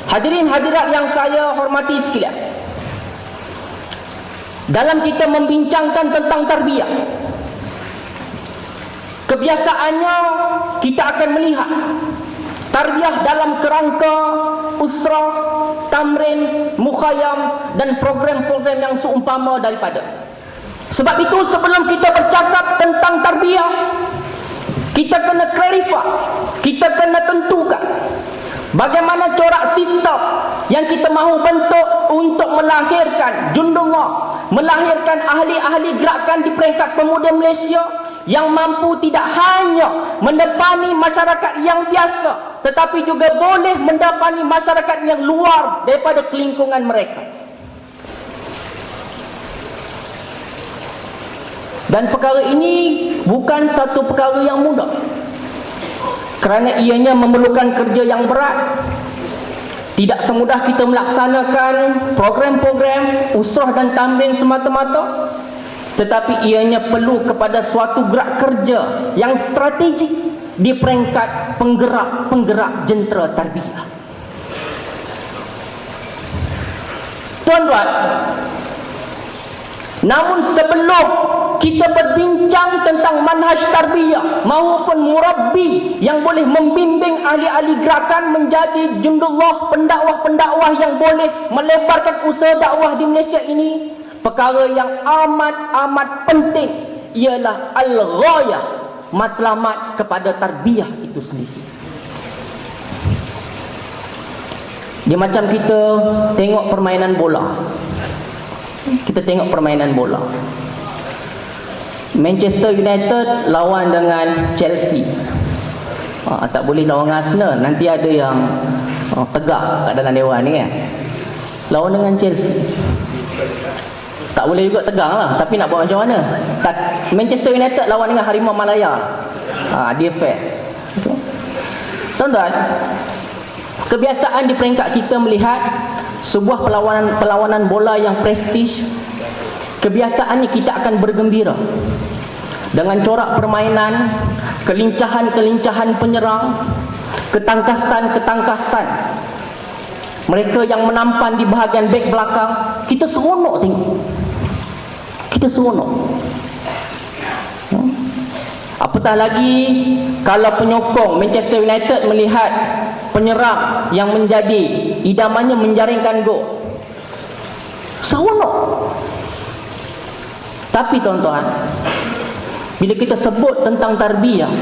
Hadirin hadirat yang saya hormati sekalian, dalam kita membincangkan tentang tarbiyah, kebiasaannya kita akan melihat tarbiyah dalam kerangka usrah, tamrin, mukhayyam dan program-program yang seumpama daripada. Sebab itu sebelum kita bercakap tentang tarbiyah, kita kena clarify, kita kena tentukan bagaimana corak sistem yang kita mahu bentuk untuk melahirkan jundullah, melahirkan ahli-ahli gerakan di peringkat pemuda Malaysia yang mampu tidak hanya mendepani masyarakat yang biasa, tetapi juga boleh mendepani masyarakat yang luar daripada kelingkungan mereka. Dan perkara ini bukan satu perkara yang mudah, kerana ianya memerlukan kerja yang berat. Tidak semudah kita melaksanakan program-program usrah dan tamrin semata-mata, tetapi ianya perlu kepada suatu gerak kerja yang strategik di peringkat penggerak-penggerak jentera tarbiyah. Tuan-tuan, namun sebelum kita berbincang tentang manhaj tarbiyah maupun murabbi yang boleh membimbing ahli-ahli gerakan menjadi jundullah, pendakwah-pendakwah yang boleh melebarkan usaha dakwah di Malaysia ini, perkara yang amat penting ialah al-ghayah, matlamat kepada tarbiyah itu sendiri. Dia macam kita tengok permainan bola. Kita tengok permainan bola, Manchester United lawan dengan Chelsea. Tak boleh lawan dengan Arsenal, nanti ada yang tegak kat dalam dewan ni kan. Lawan dengan Chelsea, tak boleh juga tegang lah, tapi nak buat macam mana? Manchester United lawan dengan Harimau Malaya, dia fair. Okay. Tuan-tuan, kebiasaan di peringkat kita melihat sebuah perlawanan bola yang prestij, kebiasaannya kita akan bergembira dengan corak permainan, kelincahan-kelincahan penyerang, ketangkasan-ketangkasan mereka yang menampan di bahagian bek belakang. Kita seronok tengok, kita seronok. Apatah lagi kalau penyokong Manchester United melihat penyerang yang menjadi idamannya menjaringkan gol, seronok. Tapi tuan-tuan, bila kita sebut tentang tarbiyah,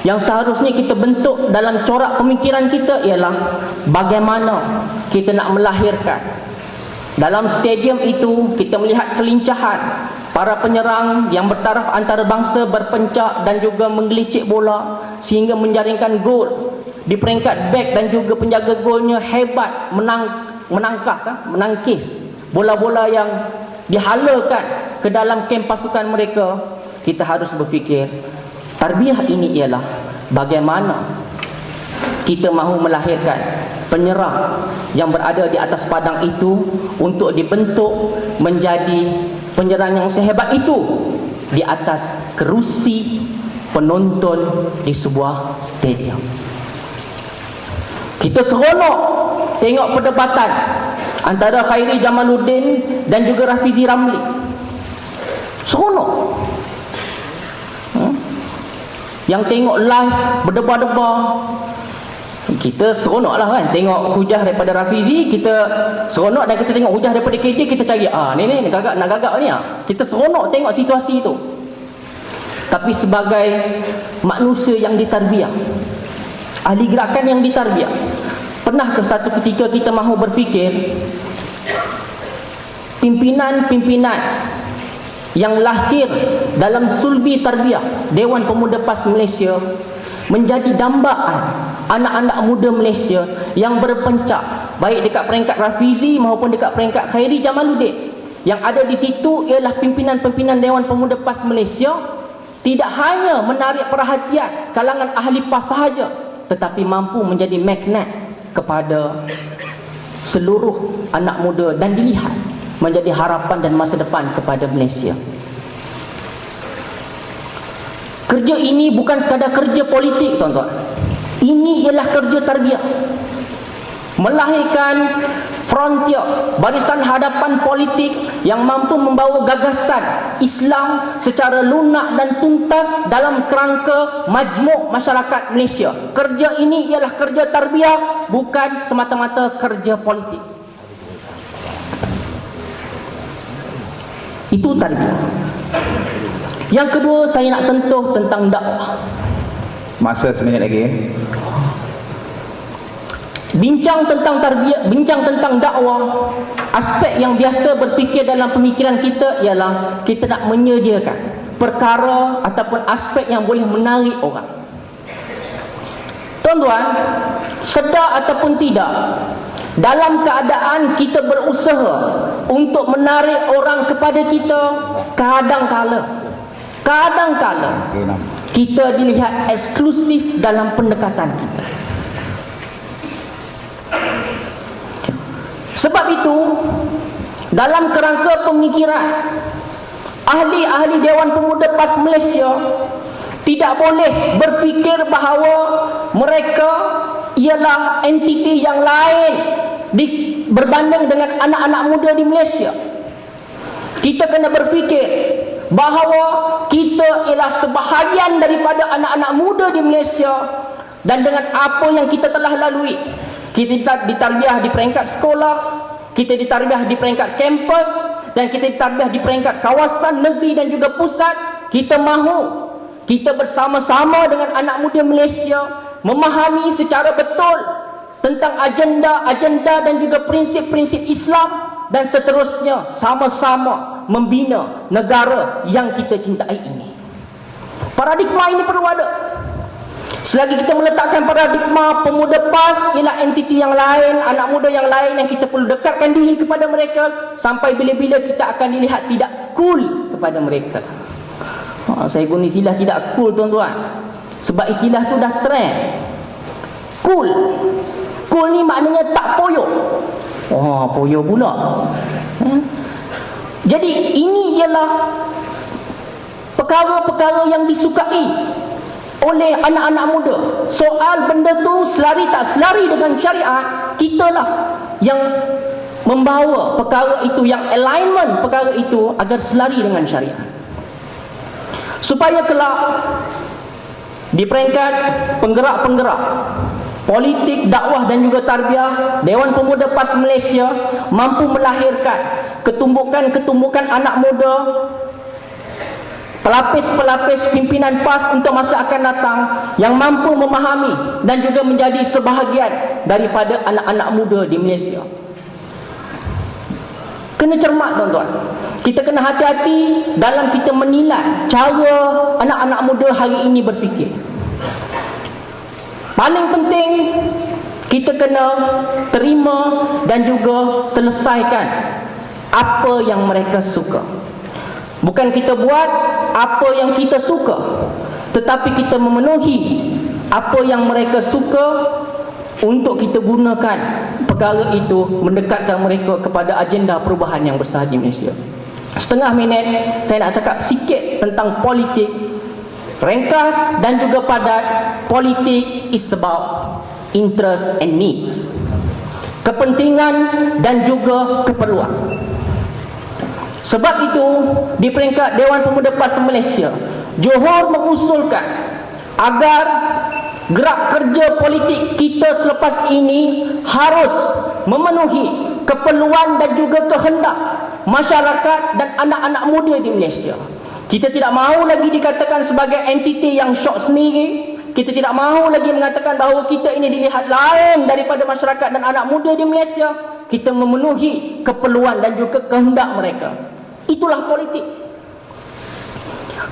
yang seharusnya kita bentuk dalam corak pemikiran kita ialah bagaimana kita nak melahirkan. Dalam stadium itu kita melihat kelincahan para penyerang yang bertaraf antara bangsa, berpencak dan juga menggelicik bola sehingga menjaringkan gol. Di peringkat bek dan juga penjaga golnya hebat menangkis bola-bola yang dihalakan ke dalam kem pasukan mereka. Kita harus berfikir, tarbiyah ini ialah bagaimana kita mahu melahirkan penyerang yang berada di atas padang itu untuk dibentuk menjadi penyerang yang sehebat itu di atas kerusi penonton di sebuah stadium. Kita seronok tengok perdebatan antara Khairi Jamaluddin dan juga Rafizi Ramli. Seronok. Yang tengok live berdebar-debar, kita seronok lah kan. Tengok hujah daripada Rafizi, kita seronok, dan kita tengok hujah daripada KJ, kita cari ni nak gagak ni. Kita seronok tengok situasi itu. Tapi sebagai manusia yang ditarbiyah, ahli gerakan yang ditarbiyah, pernahkah satu ketika kita mahu berfikir pimpinan-pimpinan yang lahir dalam sulbi tarbiyah Dewan Pemuda PAS Malaysia menjadi dambaan anak-anak muda Malaysia yang berpencak, baik dekat peringkat Rafizi maupun dekat peringkat Khairi Jamaluddin. Yang ada di situ ialah pimpinan-pimpinan Dewan Pemuda PAS Malaysia tidak hanya menarik perhatian kalangan ahli PAS sahaja, tetapi mampu menjadi magnet kepada seluruh anak muda dan dilihat menjadi harapan dan masa depan kepada Malaysia. Kerja ini bukan sekadar kerja politik, tuan-tuan. Ini ialah kerja tarbiyah. melahirkan frontier, barisan hadapan politik yang mampu membawa gagasan Islam secara lunak dan tuntas dalam kerangka majmuk masyarakat Malaysia. Kerja ini ialah kerja tarbiyah, bukan semata-mata kerja politik. Itu tarbiyah. Yang kedua, saya nak sentuh tentang dakwah. Masa seminit lagi. Bincang tentang tarbiyah, bincang tentang dakwah, aspek yang biasa berfikir dalam pemikiran kita ialah kita nak menyediakan perkara ataupun aspek yang boleh menarik orang. Tuan-tuan, sedar ataupun tidak, dalam keadaan kita berusaha untuk menarik orang kepada kita, kadang-kala kita dilihat eksklusif dalam pendekatan kita. Sebab itu, dalam kerangka pemikiran, ahli-ahli Dewan Pemuda PAS Malaysia tidak boleh berfikir bahawa mereka ialah entiti yang lain berbanding dengan anak-anak muda di Malaysia. Kita kena berfikir bahawa kita ialah sebahagian daripada anak-anak muda di Malaysia, dan dengan apa yang kita telah lalui, kita ditarbiah di peringkat sekolah, kita ditarbiah di peringkat kampus, dan kita ditarbiah di peringkat kawasan negeri dan juga pusat. Kita mahu kita bersama-sama dengan anak muda Malaysia memahami secara betul tentang agenda-agenda dan juga prinsip-prinsip Islam, dan seterusnya sama-sama membina negara yang kita cintai ini. Paradigma ini perlu ada. Selagi kita meletakkan paradigma pemuda PAS ialah entiti yang lain, anak muda yang lain yang kita perlu dekatkan diri kepada mereka, sampai bila-bila kita akan dilihat tidak cool kepada mereka. Saya guna istilah tidak cool, tuan-tuan, sebab istilah tu dah trend. Cool ni maknanya tak poyo. Poyo pula. Jadi ini ialah perkara-perkara yang disukai oleh anak-anak muda. Soal benda tu selari tak selari dengan syariat, kitalah yang membawa perkara itu, yang alignment perkara itu agar selari dengan syariat, supaya kelak di peringkat penggerak-penggerak politik, dakwah dan juga tarbiyah, Dewan Pemuda PAS Malaysia mampu melahirkan ketumbukan-ketumbukan anak muda, pelapis-pelapis pimpinan PAS untuk masa akan datang, yang mampu memahami dan juga menjadi sebahagian daripada anak-anak muda di Malaysia. Kena cermat, tuan-tuan. Kita kena hati-hati dalam kita menilai cara anak-anak muda hari ini berfikir. Paling penting, kita kena terima dan juga selesaikan apa yang mereka suka. Bukan kita buat apa yang kita suka, tetapi kita memenuhi apa yang mereka suka untuk kita gunakan perkara itu mendekatkan mereka kepada agenda perubahan yang besar di Malaysia. Setengah minit saya nak cakap sikit tentang politik. Ringkas dan juga padat, politik is about interest and needs, kepentingan dan juga keperluan. Sebab itu, di peringkat Dewan Pemuda PAS Malaysia, Johor mengusulkan agar gerak kerja politik kita selepas ini harus memenuhi keperluan dan juga kehendak masyarakat dan anak-anak muda di Malaysia. Kita tidak mahu lagi dikatakan sebagai entiti yang syok sendiri. Kita tidak mahu lagi mengatakan bahawa kita ini dilihat lain daripada masyarakat dan anak muda di Malaysia. Kita memenuhi keperluan dan juga kehendak mereka. Itulah politik.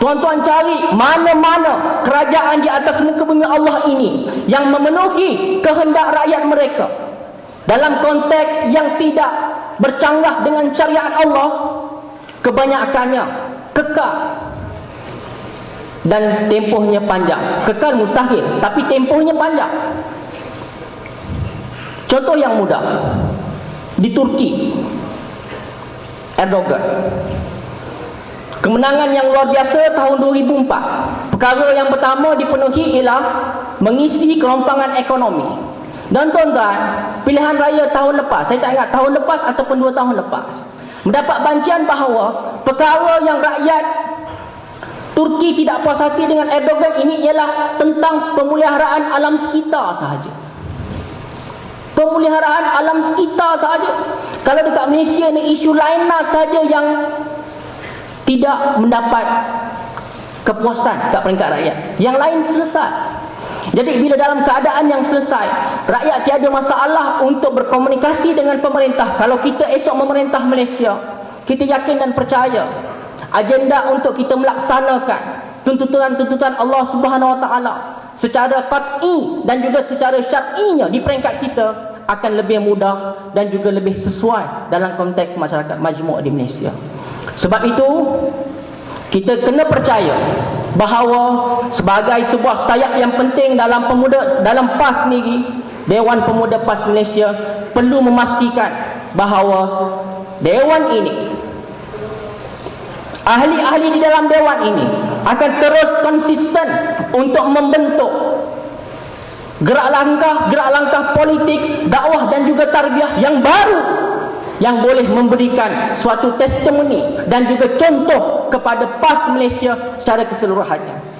Tuan-tuan cari mana-mana kerajaan di atas muka bumi Allah ini yang memenuhi kehendak rakyat mereka dalam konteks yang tidak bercanggah dengan syariat Allah, kebanyakannya kekal dan tempohnya panjang. Kekal mustahil, tapi tempohnya panjang. Contoh yang mudah, di Turki, Erdogan, kemenangan yang luar biasa tahun 2004. Perkara yang pertama dipenuhi ialah mengisi kelompangan ekonomi. Dan tuan-tuan, pilihan raya tahun lepas, saya tak ingat tahun lepas ataupun 2 tahun lepas, mendapat bancian bahawa perkara yang rakyat Turki tidak puas hati dengan Erdogan ini ialah tentang pemeliharaan alam sekitar sahaja. Pemeliharaan alam sekitar sahaja. Kalau dekat Malaysia ni isu lainlah saja yang tidak mendapat kepuasan kat peringkat rakyat. Yang lain selesai. Jadi bila dalam keadaan yang selesai, rakyat tiada masalah untuk berkomunikasi dengan pemerintah. Kalau kita esok memerintah Malaysia, kita yakin dan percaya agenda untuk kita melaksanakan tuntutan-tuntutan Allah Subhanahu Wa Taala secara qat'i dan juga secara syar'inya di peringkat kita akan lebih mudah dan juga lebih sesuai dalam konteks masyarakat majmuk di Malaysia. Sebab itu kita kena percaya bahawa sebagai sebuah sayap yang penting dalam PAS sendiri, Dewan Pemuda PAS Malaysia perlu memastikan bahawa Dewan ini, ahli-ahli di dalam Dewan ini akan terus konsisten untuk membentuk gerak langkah politik, dakwah dan juga tarbiyah yang baru, yang boleh memberikan suatu testimoni dan juga contoh kepada PAS Malaysia secara keseluruhannya.